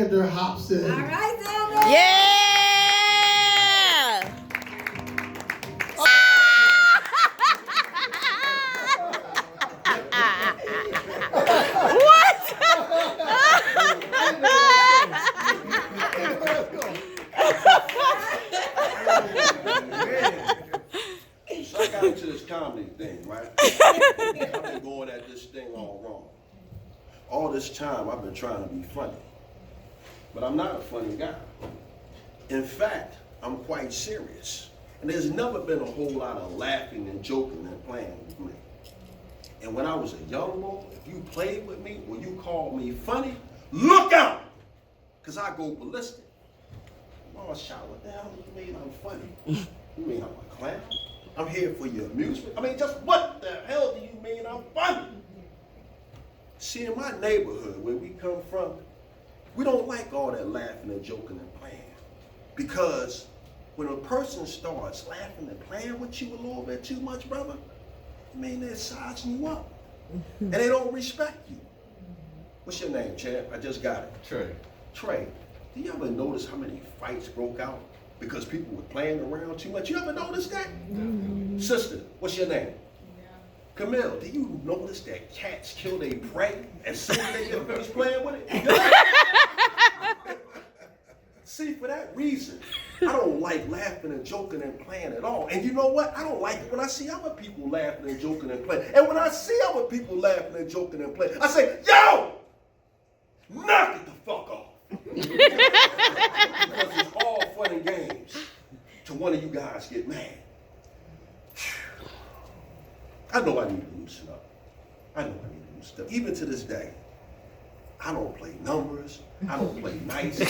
Xander Hobson. All right, Xander. Yeah! What? So I got into this comedy thing, right? I've been going at this thing all wrong. All this time I've been trying to be funny. But I'm not a funny guy. In fact, I'm quite serious. And there's never been a whole lot of laughing and joking and playing with me. And when I was a young boy, if you played with me or you called me funny, look out! Because I go ballistic. Oh, shout, what the hell do you mean I'm funny? You mean I'm a clown? I'm here for your amusement? I mean, just what the hell do you mean I'm funny? See, in my neighborhood, where we come from, we don't like all that laughing and joking and playing. Because when a person starts laughing and playing with you a little bit too much, brother, I mean, they're sizing you up. And they don't respect you. What's your name, champ? I just got it. Trey. Trey, do you ever notice how many fights broke out because people were playing around too much? You ever notice that? Sister, what's your name? Camille, do you notice that cats kill their prey as soon as they get finished playing with it? See, for that reason, I don't like laughing and joking and playing at all. And you know what? I don't like it when I see other people laughing and joking and playing. And when I see other people laughing and joking and playing, I say, yo, knock it the fuck off. Because it's all fun and games till one of you guys get mad. I know I need to loosen up. I know I need to loosen up. Even to this day, I don't play numbers. I don't play nice. I'm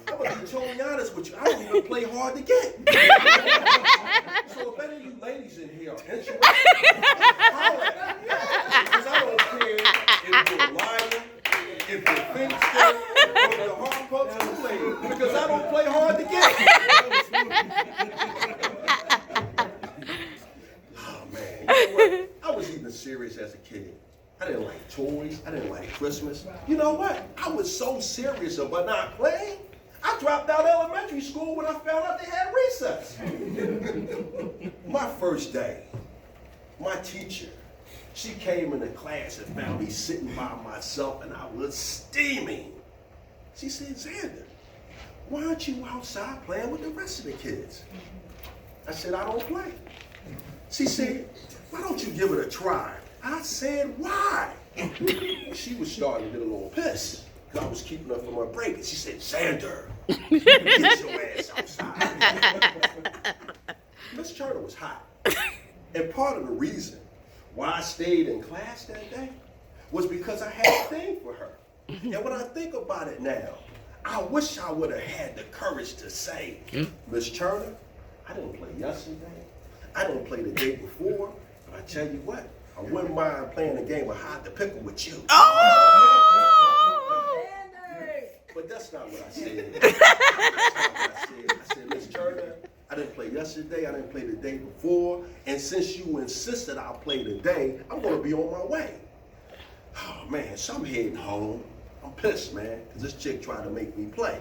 gonna be totally honest with you. I don't even play hard to get. So if any of you ladies in here are interested, holler at me. Because I don't care if you're lying, if you're finished, or you're hard punch Kool-Aid, because I don't play hard to get. Oh man, you know what? I was even serious as a kid. I didn't like toys. I didn't like Christmas. You know what? I was so serious about not playing. I dropped out of elementary school when I found out they had recess. My first day, my teacher, she came into class and found me sitting by myself and I was steaming. She said, Xander, why aren't you outside playing with the rest of the kids? I said, I don't play. She said, why don't you give it a try? I said, why? She was starting to get a little pissed because I was keeping her from her break. And she said, Xander, get your ass outside. Miss Turner was hot. And part of the reason why I stayed in class that day was because I had a thing for her. And when I think about it now, I wish I would have had the courage to say, Miss Turner, I didn't play yesterday. I didn't play the day before. But I tell you what, I wouldn't mind playing a game of hide the pickle with you. Oh! But that's not what I said. That's not what I said, Miss Turner, I didn't play yesterday, I didn't play the day before, and since you insisted I'll play today, I'm gonna be on my way. Oh man, so I'm heading home. I'm pissed, man, because this chick tried to make me play.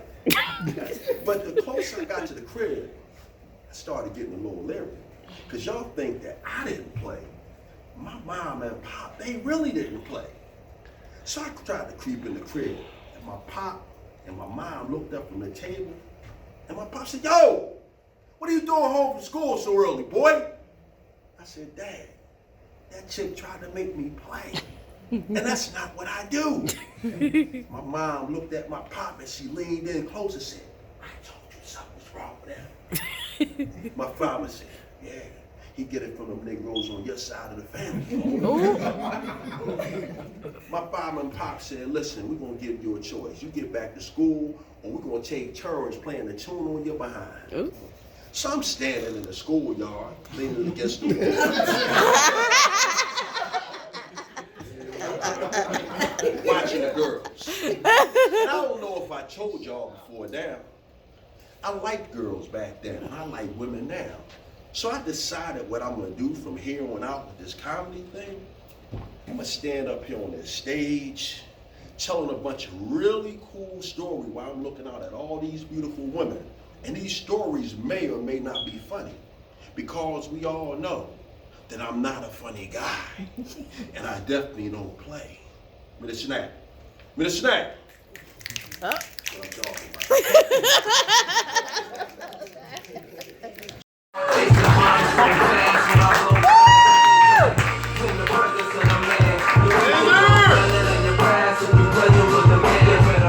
But the closer I got to the crib, I started getting a little leery. Because y'all think that I didn't play. My mom and pop, they really didn't play. So I tried to creep in the crib, and my pop and my mom looked up from the table, and my pop said, yo, what are you doing home from school so early, boy? I said, Dad, that chick tried to make me play, and that's not what I do. My mom looked at my pop, and she leaned in close and said, I told you something's wrong with him. My father said, yeah. He get it from them Negroes on your side of the family. My father and pop said, listen, we're going to give you a choice. You get back to school, or we're going to take turns playing the tune on your behind. Ooh. So I'm standing in the schoolyard, leaning against the wall, watching the girls. And I don't know if I told y'all before now, I liked girls back then, and I like women now. So I decided what I'm gonna do from here on out with this comedy thing. I'm gonna stand up here on this stage, telling a bunch of really cool stories while I'm looking out at all these beautiful women. And these stories may or may not be funny, because we all know that I'm not a funny guy, and I definitely don't play. Give me the snack. Give me the snack. That's what I'm talking about.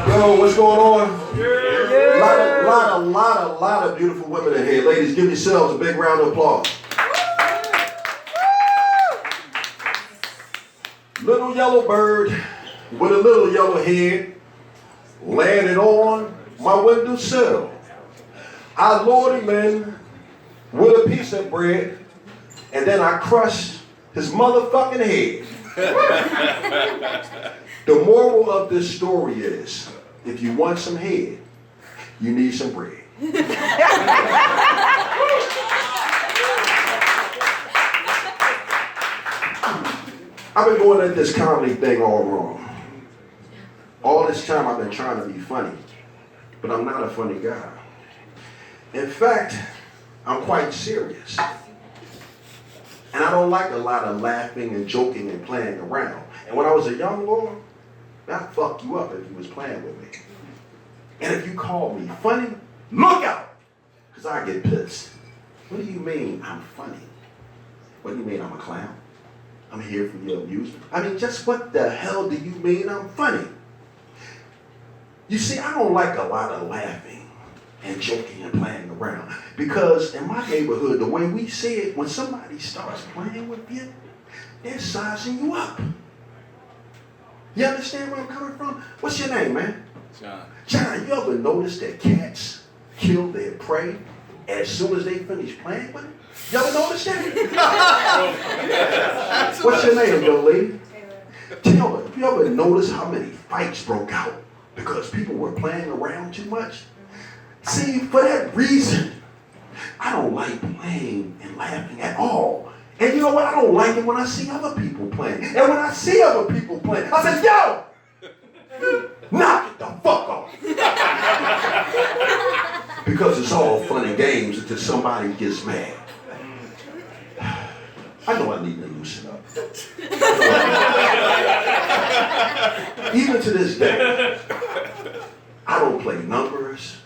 Yo, what's going on? Lot of beautiful women in here. Ladies, give yourselves a big round of applause. Little yellow bird with a little yellow head landed on my windowsill. I lured him in with a piece of bread, and then I crushed his motherfucking head. The moral of this story is, if you want some head, you need some bread. I've been going at this comedy thing all wrong. All this time I've been trying to be funny, but I'm not a funny guy. In fact, I'm quite serious. And I don't like a lot of laughing and joking and playing around. And when I was a young boy, I'd fuck you up if you was playing with me. And if you called me funny, look out, because I get pissed. What do you mean I'm funny? What do you mean I'm a clown? I'm here for your amusement. I mean, just what the hell do you mean I'm funny? You see, I don't like a lot of laughing and joking and playing around, because in my neighborhood, the way we see it, when somebody starts playing with you, they're sizing you up. You understand where I'm coming from? What's your name, man? John. John, you ever notice that cats kill their prey as soon as they finish playing with it? You ever notice that? What's your name, young lady? Taylor. Have you ever noticed how many fights broke out because people were playing around too much? See, for that reason, I don't like playing and laughing at all. And you know what? I don't like it when I see other people playing. And when I see other people playing, I say, yo! Knock it the fuck off. Because it's all fun and games until somebody gets mad. I know I need to loosen up. Even to this day, I don't play numbers.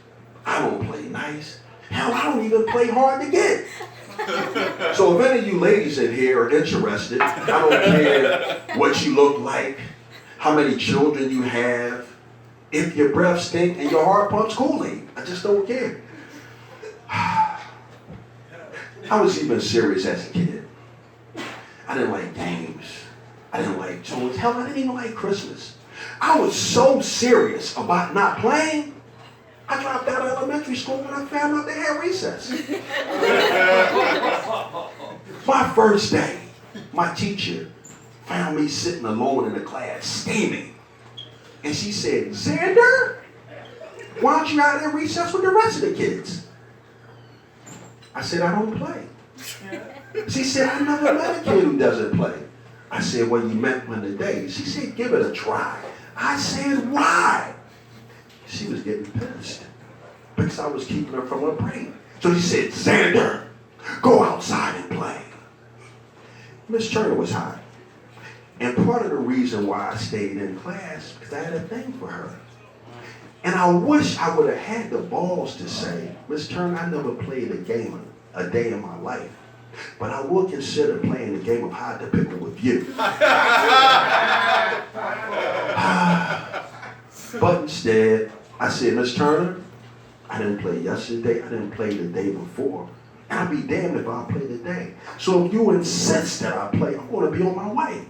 I don't play nice. Hell, I don't even play hard to get. So if any of you ladies in here are interested, I don't care what you look like, how many children you have, if your breath stinks and your heart pumps Kool-Aid. I just don't care. I was even serious as a kid. I didn't like games. I didn't like toys. Hell, I didn't even like Christmas. I was so serious about not playing, I dropped out of elementary school when I found out they had recess. My first day, my teacher found me sitting alone in the class, steaming. And she said, Xander, why aren't you out at recess with the rest of the kids? I said, I don't play. She said, I never met a kid who doesn't play. I said, well, you met one today. She said, give it a try. I said, why? She was getting pissed because I was keeping her from her break. So she said, Xander, go outside and play. Miss Turner was hot. And part of the reason why I stayed in class, because I had a thing for her. And I wish I would have had the balls to say, Miss Turner, I never played a game a day in my life, but I will consider playing the game of hide to pickle with you. But instead, I said, Miss Turner, I didn't play yesterday, I didn't play the day before, and I'll be damned if I play today. So if you insist that I play, I'm going to be on my way.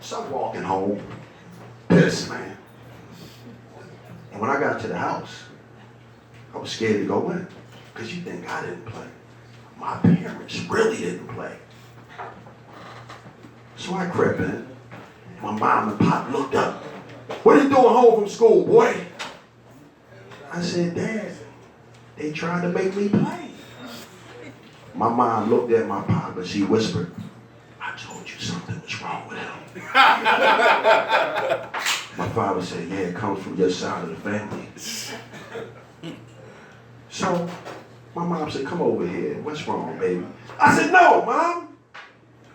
So I'm walking home, pissed, man. And when I got to the house, I was scared to go in, because you think I didn't play. My parents really didn't play. So I crept in. My mom and pop looked up. What are you doing home from school, boy? I said, Dad, they tried to make me play. My mom looked at my pop and she whispered, I told you something was wrong with him. My father said, yeah, it comes from your side of the family. So my mom said, come over here. What's wrong, baby? I said, no, Mom.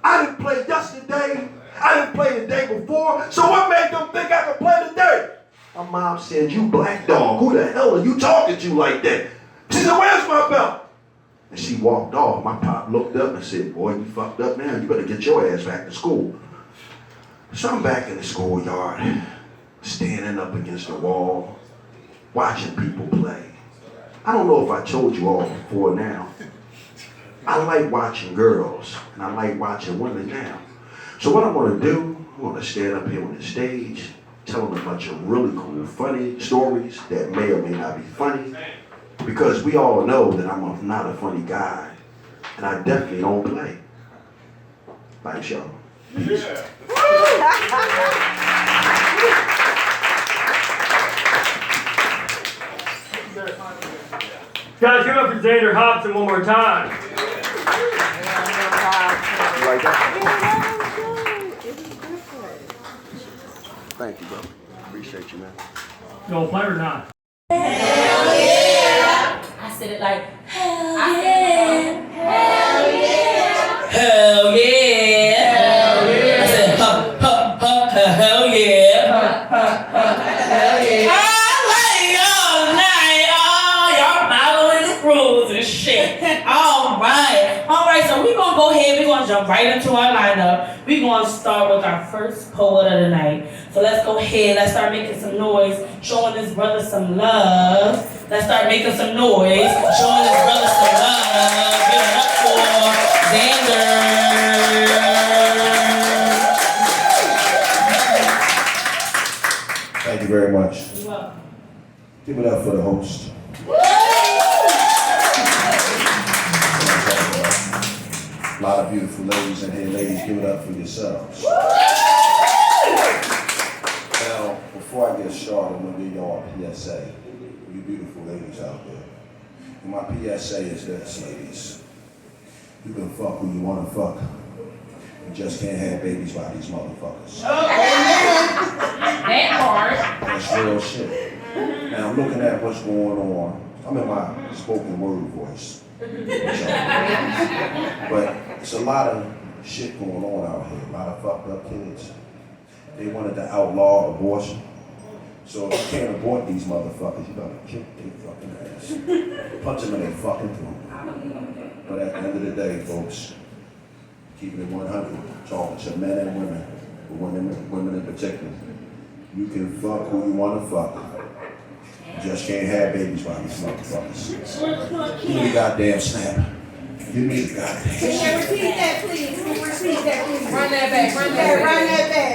I didn't play yesterday. I didn't play the day before. So what made them think I could play today? My mom said, you black dog. Who the hell are you talking to like that? She said, where's my belt? And she walked off. My pop looked up and said, boy, you fucked up now. You better get your ass back to school. So I'm back in the schoolyard, standing up against the wall, watching people play. I don't know if I told you all before now. I like watching girls, and I like watching women now. So what I'm gonna do, I'm gonna stand up here on the stage, telling a bunch of really cool, funny stories that may or may not be funny, because we all know that I'm not a funny guy, and I definitely don't play. Thanks, y'all. Peace. Guys, give it up for Xander Hobson one more time. You like that? Thank you, bro. Appreciate you, man. You gonna play or not? Hell yeah! I said it like, hell yeah! Hell yeah! Hell yeah! Hell yeah! I said, hell yeah! Hell yeah! All night, y'all following the rules and shit. All right, so we're gonna go ahead, we're gonna jump right into our lineup. We're gonna start with our first poet of the night. So let's go ahead, let's start making some noise, showing this brother some love. Let's start making some noise, showing this brother some love. Give it up for Xander. Thank you very much. You're welcome. Give it up for the host. A lot of beautiful ladies in here. Ladies, give it up for yourselves. Now, before I get started, I'm going to give y'all a PSA. You beautiful ladies out there. And my PSA is this, ladies. You can fuck who you want to fuck. You just can't have babies by these motherfuckers. That part. That's real shit. Now, I'm looking at what's going on. I'm in my spoken word voice. But it's a lot of shit going on out here. A lot of fucked up kids. They wanted to outlaw abortion. So if you can't abort these motherfuckers, you gotta kick their fucking ass. Punch them in their fucking throat. But at the end of the day, folks, keeping it 100, talking to men and women, women in particular, you can fuck who you want to fuck. You just can't have babies by these motherfuckers. Give me the goddamn snap. Give me the goddamn snap. Can you repeat that, please? Can you repeat that, please? Run that back,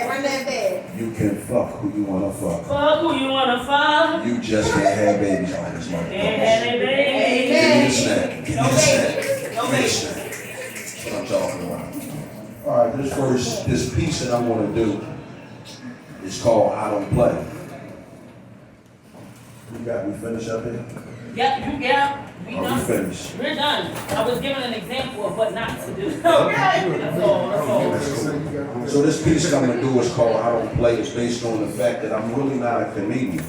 Run that back. You can fuck who you want to fuck. Fuck who you wanna fuck. You just can't have babies by these motherfuckers. Can't have baby. Give me the snap. Give me the snap. No Give me the snap. That's what I'm talking about. All right, this piece that I'm going to do is called I Don't Play. We finished up here? Yep, we Are done. we finished? We're done. I was giving an example of what not to do. Okay. That's all. So this piece that I'm going to do is called I Don't Play. It's based on the fact that I'm really not a comedian,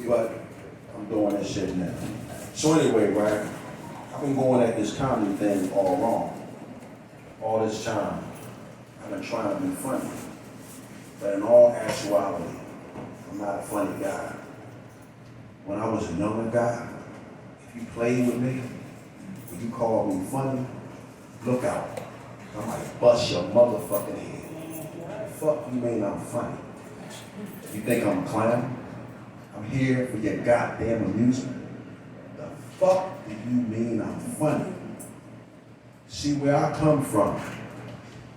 but I'm doing this shit now. So anyway, right, I've been going at this comedy thing all wrong. All this time, I've been trying to be funny. But in all actuality, I'm not a funny guy. When I was a younger guy, if you played with me, when you called me funny, look out. I might bust your motherfucking head. Fuck you mean I'm funny? You think I'm a clown? I'm here for your goddamn amusement. The fuck do you mean I'm funny? See where I come from.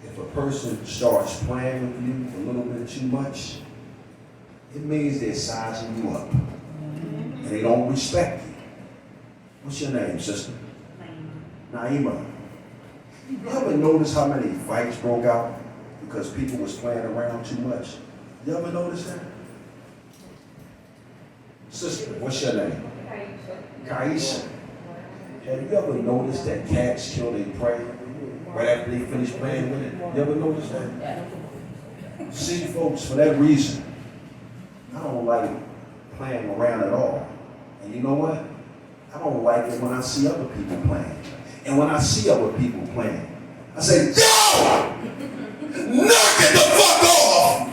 If a person starts playing with you a little bit too much, it means they're sizing you up. And they don't respect you. What's your name, sister? Naima. You ever notice how many fights broke out because people was playing around too much? You ever notice that? Sister, what's your name? Kaisha. Have you ever noticed that cats kill their prey right after they finish playing with it? You ever notice that? See, folks, for that reason, I don't like playing around at all. And you know what? I don't like it when I see other people playing. And when I see other people playing, I say, yo! Knock it the fuck off!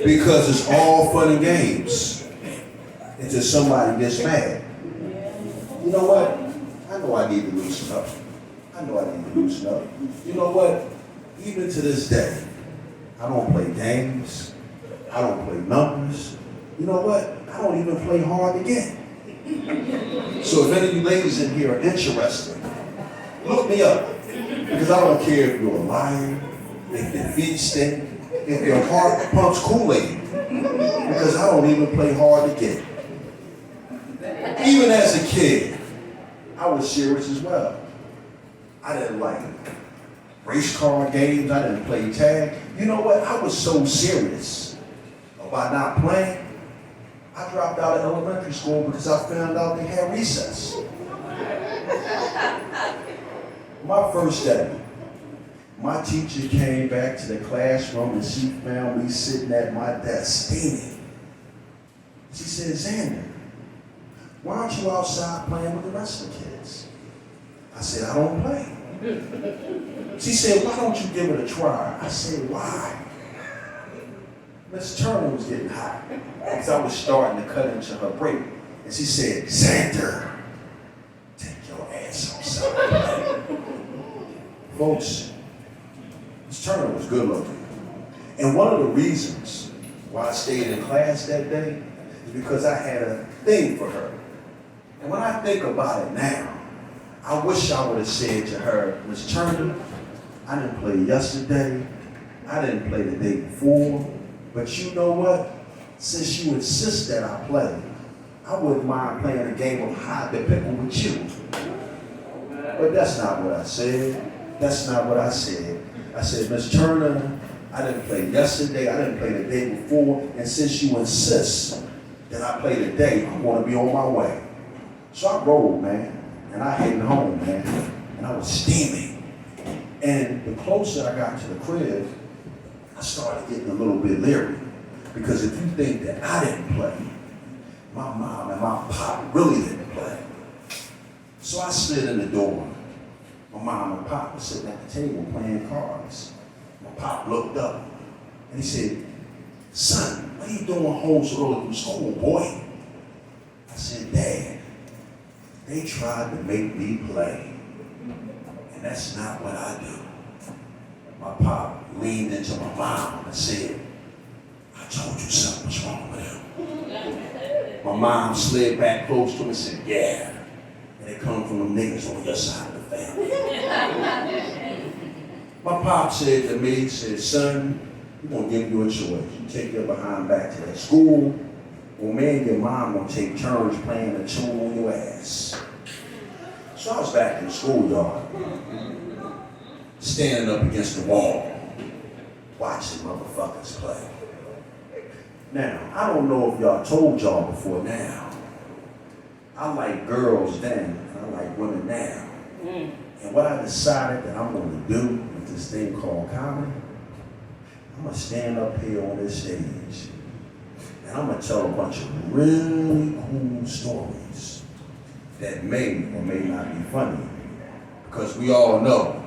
Because it's all fun and games until somebody gets mad. You know what? I know I need to loosen up. You know what? Even to this day, I don't play games. I don't play numbers. You know what? I don't even play hard to get. So if any of you ladies in here are interested, look me up. Because I don't care if you're a liar, if your feet stink, if your heart pumps Kool-Aid. Because I don't even play hard to get. Even as a kid, I was serious as well. I didn't like race car games. I didn't play tag. You know what? I was so serious about not playing. I dropped out of elementary school because I found out they had recess. My first day, my teacher came back to the classroom and she found me sitting at my desk steaming. She said, Xander, why aren't you outside playing with the rest of the kids? I said, I don't play. She said, why don't you give it a try? I said, why? Miss Turner was getting hot because I was starting to cut into her break. And she said, Xander, take your ass outside. Folks, Miss Turner was good looking. And one of the reasons why I stayed in class that day is because I had a thing for her. And when I think about it now, I wish I would have said to her, Miss Turner, I didn't play yesterday, I didn't play the day before, but you know what? Since you insist that I play, I wouldn't mind playing a game of hide the pickle with you. But that's not what I said. I said, Miss Turner, I didn't play yesterday, I didn't play the day before, and since you insist that I play today, I'm gonna be on my way. So I rolled, man. And I headed home, man, and I was steaming. And the closer I got to the crib, I started getting a little bit leery. Because if you think that I didn't play, my mom and my pop really didn't play. So I slid in the door. My mom and pop were sitting at the table playing cards. My pop looked up, and he said, son, what are you doing home so early from school, boy? I said, Dad, they tried to make me play, and that's not what I do. My pop leaned into my mom and said, I told you something was wrong with him. My mom slid back close to him and said, yeah, and it come from them niggas on your side of the family. My pop said to me, he said, son, we're gonna give you a choice. You take your behind back to that school, or me and your mom gonna take turns playing a tune on your ass. So I was back in the schoolyard, standing up against the wall, watching motherfuckers play. Now, I don't know if y'all told y'all before now, I like girls then, and I like women now. And what I decided that I'm gonna do with this thing called comedy, I'm gonna stand up here on this stage, and I'm gonna tell a bunch of really cool stories that may or may not be funny, because we all know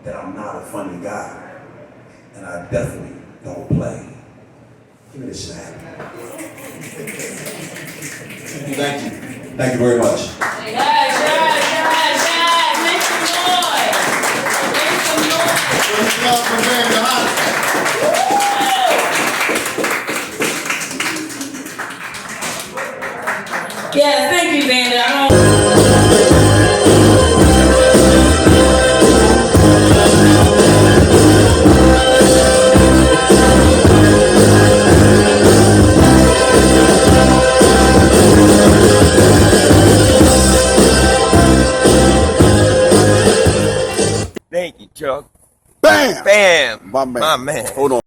that I'm not a funny guy, and I definitely don't play. Give me this snap. Thank you. Thank you very much. Make some noise. Yeah, thank you, Xander. I don't. Thank you, Chuck. Bam! Bam! My man. My man. Hold on.